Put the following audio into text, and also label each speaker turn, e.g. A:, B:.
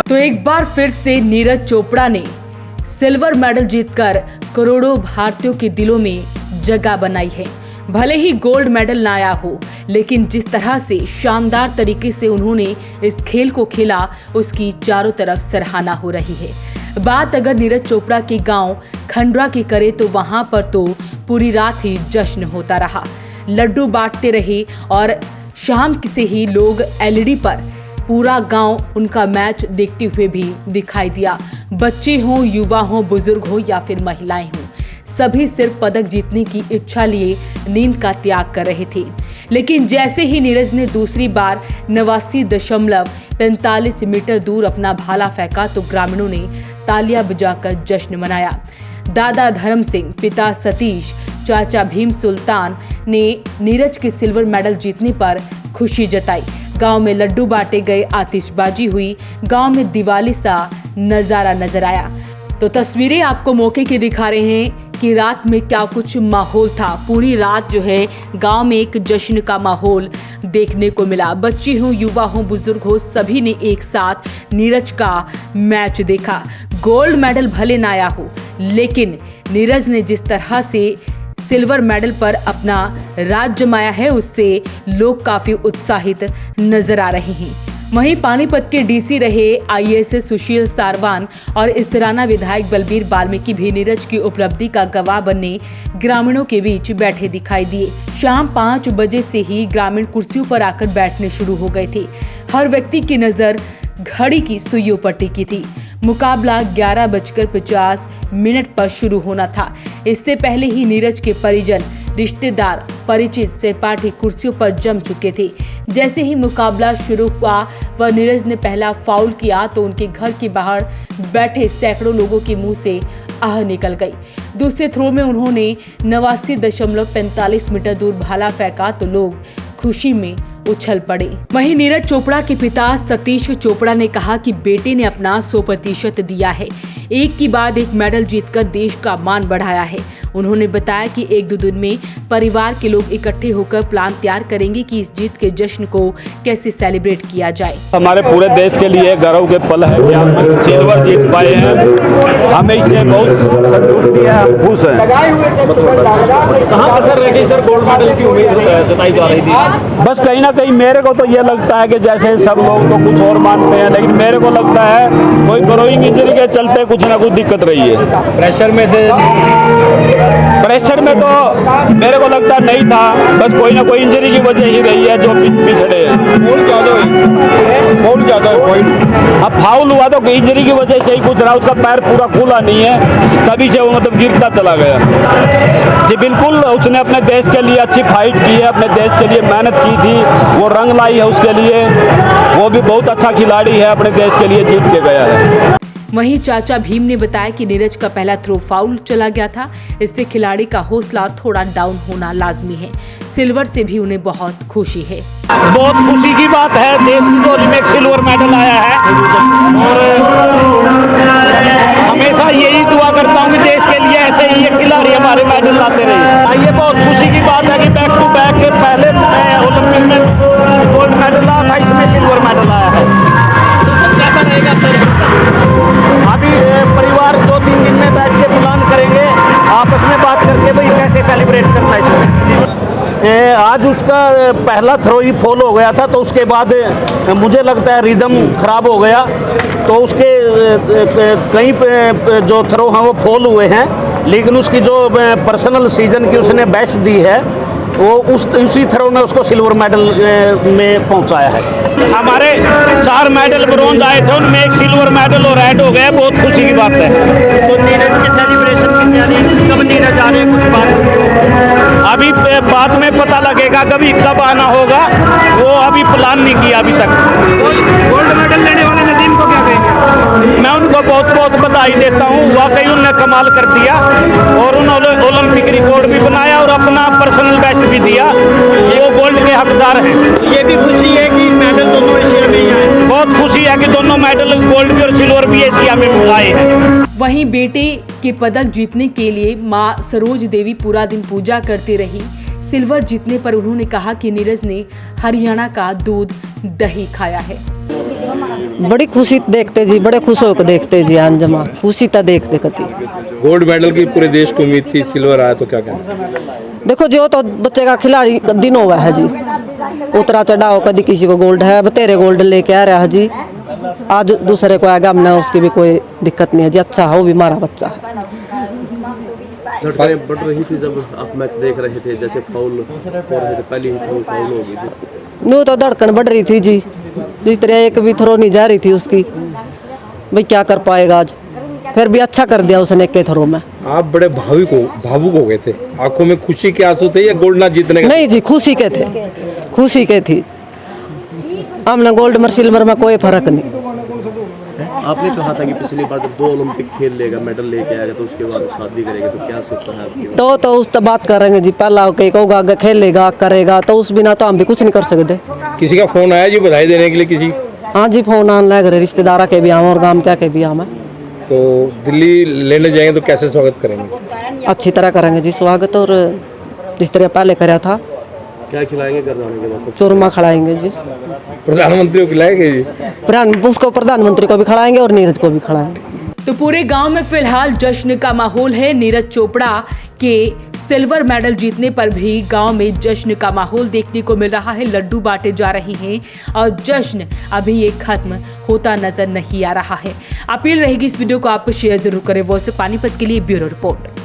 A: तो एक बार फिर से नीरज चोपड़ा ने सिल्वर मेडल जीतकर करोड़ों भारतीयों के दिलों में जगह बनाई है। भले ही गोल्ड मेडल ना आया हो, लेकिन जिस तरह से शानदार तरीके से उन्होंने इस खेल को खेला, उसकी चारों तरफ सराहना हो रही है। बात अगर नीरज चोपड़ा के गांव खंडवा की करे तो वहां पर तो पूरी रात ही जश्न होता रहा। लड्डू बांटते रहे और शाम से ही लोग एलईडी पर पूरा गांव उनका मैच देखते हुए भी दिखाई दिया। बच्चे हों, युवा हों, बुजुर्ग हो या फिर महिलाएं हों, सभी सिर्फ पदक जीतने की इच्छा लिए नींद का त्याग कर रहे थे। लेकिन जैसे ही नीरज ने दूसरी बार 89.45 मीटर दूर अपना भाला फेंका तो ग्रामीणों ने तालियां बजाकर जश्न मनाया। दादा धर्म सिंह, पिता सतीश, चाचा भीम सुल्तान ने नीरज के सिल्वर मेडल जीतने पर खुशी जताई। गांव में लड्डू बांटे गए, आतिशबाजी हुई, गांव में दिवाली सा नजारा नजर आया। तो तस्वीरें आपको मौके की दिखा रहे हैं कि रात में क्या कुछ माहौल था। पूरी रात जो है गांव में एक जश्न का माहौल देखने को मिला। बच्चे हों, युवा हों, बुजुर्ग हो, सभी ने एक साथ नीरज का मैच देखा। गोल्ड मेडल भले ना आया हो, लेकिन नीरज ने जिस तरह से सिल्वर मेडल पर अपना राज जमाया है, उससे लोग काफी उत्साहित नजर आ रहे हैं। वहीं पानीपत के डीसी रहे आईएएस सुशील सारवान और इस्तराना विधायक बलबीर बाल्मीकि भी नीरज की उपलब्धि का गवाह बनने ग्रामीणों के बीच बैठे दिखाई दिए। शाम 5 बजे से ही ग्रामीण कुर्सियों पर आकर बैठने शुरू हो गए थे। हर व्यक्ति की नजर घड़ी की सुइयों पर टिकी थी। मुकाबला 11:50 पर शुरू होना था। इससे पहले ही नीरज के परिजन, रिश्तेदार, परिचित, सहपाठी कुर्सियों पर जम चुके थे। जैसे ही मुकाबला शुरू हुआ व नीरज ने पहला फाउल किया तो उनके घर के बाहर बैठे सैकड़ों लोगों के मुंह से आह निकल गई। दूसरे थ्रो में उन्होंने 89.45 मीटर दूर भाला फेंका तो लोग खुशी में उछल पड़े। वहीं नीरज चोपड़ा के पिता सतीश चोपड़ा ने कहा कि बेटे ने अपना 100% दिया है। एक के बाद एक मेडल जीतकर देश का मान बढ़ाया है। उन्होंने बताया कि 1-2 दिन में परिवार के लोग इकट्ठे होकर प्लान तैयार करेंगे कि इस जीत के जश्न को कैसे सेलिब्रेट किया जाए।
B: हमारे पूरे देश के लिए गर्व के पल है कि हम सिल्वर जीत पाए हैं। हमें इससे बहुत संतुष्टि है, हम खुश हैं।
C: कहाँ असर रह गई सर, गोल्ड मेडल की उम्मीद जताई जा रही थी?
B: बस कहीं ना कहीं मेरे को तो ये लगता है कि जैसे सब लोग तो कुछ और मानते हैं, लेकिन मेरे को लगता है कोई ग्रोइंग इंजरी के चलते कुछ ना कुछ दिक्कत रही है।
C: प्रेशर में थे?
B: प्रेशर में तो मेरे को लगता नहीं था, बस कोई ना कोई इंजरी की वजह ही रही है जो पिछड़े हैं।
C: फाउल ज्यादा हुई।
B: अब फाउल हुआ तो इंजरी की वजह से ही कुछ रहा, उसका पैर पूरा खुला नहीं है, तभी से वो मतलब गिरता चला गया। जी बिल्कुल, उसने अपने देश के लिए अच्छी फाइट की है, अपने देश के लिए मेहनत की थी, वो रंग लाई है उसके लिए। वो भी बहुत अच्छा खिलाड़ी है, अपने देश के लिए जीत के गया है।
A: वहीं चाचा भीम ने बताया कि नीरज का पहला थ्रो फाउल चला गया था। इससे खिलाड़ी का हौसला थोड़ा डाउन होना लाजमी है। सिल्वर से भी उन्हें बहुत खुशी है।
B: बहुत खुशी की बात है, देश की जोड़ी में एक सिल्वर मेडल आया है और हमेशा यही दुआ करता हूँ कि देश के लिए ऐसे ही ये खिलाड़ी हमारे मेडल लाते रहे। ये बहुत खुशी की बात है कि बैक टू बैक पहले ओलंपिक में गोल्ड मेडल आया था, इसमें सिल्वर मेडल आया है।
C: कैसा रहेगा सर?
B: अभी परिवार 2-3 दिन में बैठ के प्लान करेंगे, आपस में बात करके भाई कैसे सेलिब्रेट करना है इसमें। आज उसका पहला थ्रो ही फॉल हो गया था, तो उसके बाद मुझे लगता है रिदम खराब हो गया, तो उसके कई जो थ्रो हैं वो फॉल हुए हैं, लेकिन उसकी जो पर्सनल सीजन की उसने बेस्ट दी है, वो उसी थ्रो ने उसको सिल्वर मेडल में पहुंचाया है। हमारे 4 मेडल ब्रॉन्ज आए थे, उनमें एक सिल्वर मेडल और ऐड हो गया, बहुत खुशी की बात है।
C: तो नीरज के सेलिब्रेशन की तैयारी कब नीरज आ रहे हैं, कुछ बात
B: अभी बाद में पता लगेगा, कभी कब आना होगा वो अभी प्लान नहीं किया अभी तक।
C: गोल्ड मेडल लेने वाले नदीम को क्या कहेंगे?
B: मैं उनको बहुत बहुत बधाई देता हूँ, वाकई उन्होंने कमाल कर दिया और उन्होंने ओलंपिक रिकॉर्ड भी बनाया और अपना पर्सनल बेस्ट भी दिया। ये वो गोल्ड के हकदार हैं।
C: ये भी खुशी है कि मेडल दोनों एशिया में ही आए।
B: बहुत खुशी है कि दोनों मेडल गोल्ड भी और सिल्वर भी एशिया में आए हैं।
A: वहीं बेटे के पदक जीतने के लिए मां सरोज देवी पूरा दिन पूजा करती रही। सिल्वर जीतने पर उन्होंने कहा कि नीरज ने हरियाणा का दूध दही खाया है।
D: बड़ी खुशी देखते जी, बड़े खुश होकर देखते जी। अंजमा खुशी तो देखते कति।
C: गोल्ड मेडल की पूरे देश को उम्मीद थी, सिल्वर आया तो क्या कहना?
D: देखो जो तो बच्चे का खिलाड़ी दिन हुआ है जी, उतरा चढ़ाओ, कभी किसी को गोल्ड है, अब तेरे गोल्ड लेके आ रहा है जी, आज दूसरे को आएगा, हमने उसकी भी कोई दिक्कत नहीं है जी। अच्छा है, वो भी हमारा बच्चा है।
C: धड़कनें बढ़ रही थी जब आप मैच देख रहे थे, जैसे फाउल हो रहे थे, पहली ही थ्रो फाउल हो गई थी।
D: नो तो धड़कन बढ़ रही थी जी, जिस तरह एक भी थ्रो नहीं जा रही थी उसकी, भाई क्या कर पाएगा आज, फिर भी अच्छा कर दिया उसने एक के थ्रो में।
C: आप बड़े भावुक हो गए थे, आंखों में खुशी के आंसू थे या गोल्ड ना जीतने का?
D: नहीं जी, खुशी के थे, खुशी के थी। हमने गोल्ड में सिल्वर में कोई फर्क नहीं।
C: आपने कहा था कि पिछली बार जब 2 ओलंपिक खेल लेगा, मेडल लेके आएगा तो उसके बाद शादी करेगा, तो क्या सोचता है आपकी?
D: तो उस तो बात करेंगे जी, पहला कहीं कहूँगा आगे खेलेगा करेगा, तो उस बिना तो हम भी कुछ नहीं कर सकते।
C: किसी का फोन आया जी बधाई देने के लिए किसी?
D: हाँ जी, फोन आने लग रहे, रिश्तेदार के भी आम और गांव क्या के भी आम है।
C: तो दिल्ली लेने जाएंगे तो कैसे स्वागत करेंगे?
D: अच्छी तरह करेंगे जी स्वागत, और जिस तरह पहले कराया था।
C: क्या खिलाएंगे घर जाने के बाद?
D: चूरमा खिलाएंगे जी,
C: प्रधानमंत्री को खिलाएंगे जी?
D: उसको प्रधानमंत्री को भी खिलाएंगे और नीरज को भी खिलाएंगे।
A: तो पूरे गांव में फिलहाल जश्न का माहौल है। नीरज चोपड़ा के सिल्वर मेडल जीतने पर भी गांव में जश्न का माहौल देखने को मिल रहा है। लड्डू बांटे जा रहे हैं और जश्न अभी ये खत्म होता नजर नहीं आ रहा है। अपील रहेगी इस वीडियो को आप शेयर जरूर करें। वो से पानीपत के लिए ब्यूरो रिपोर्ट।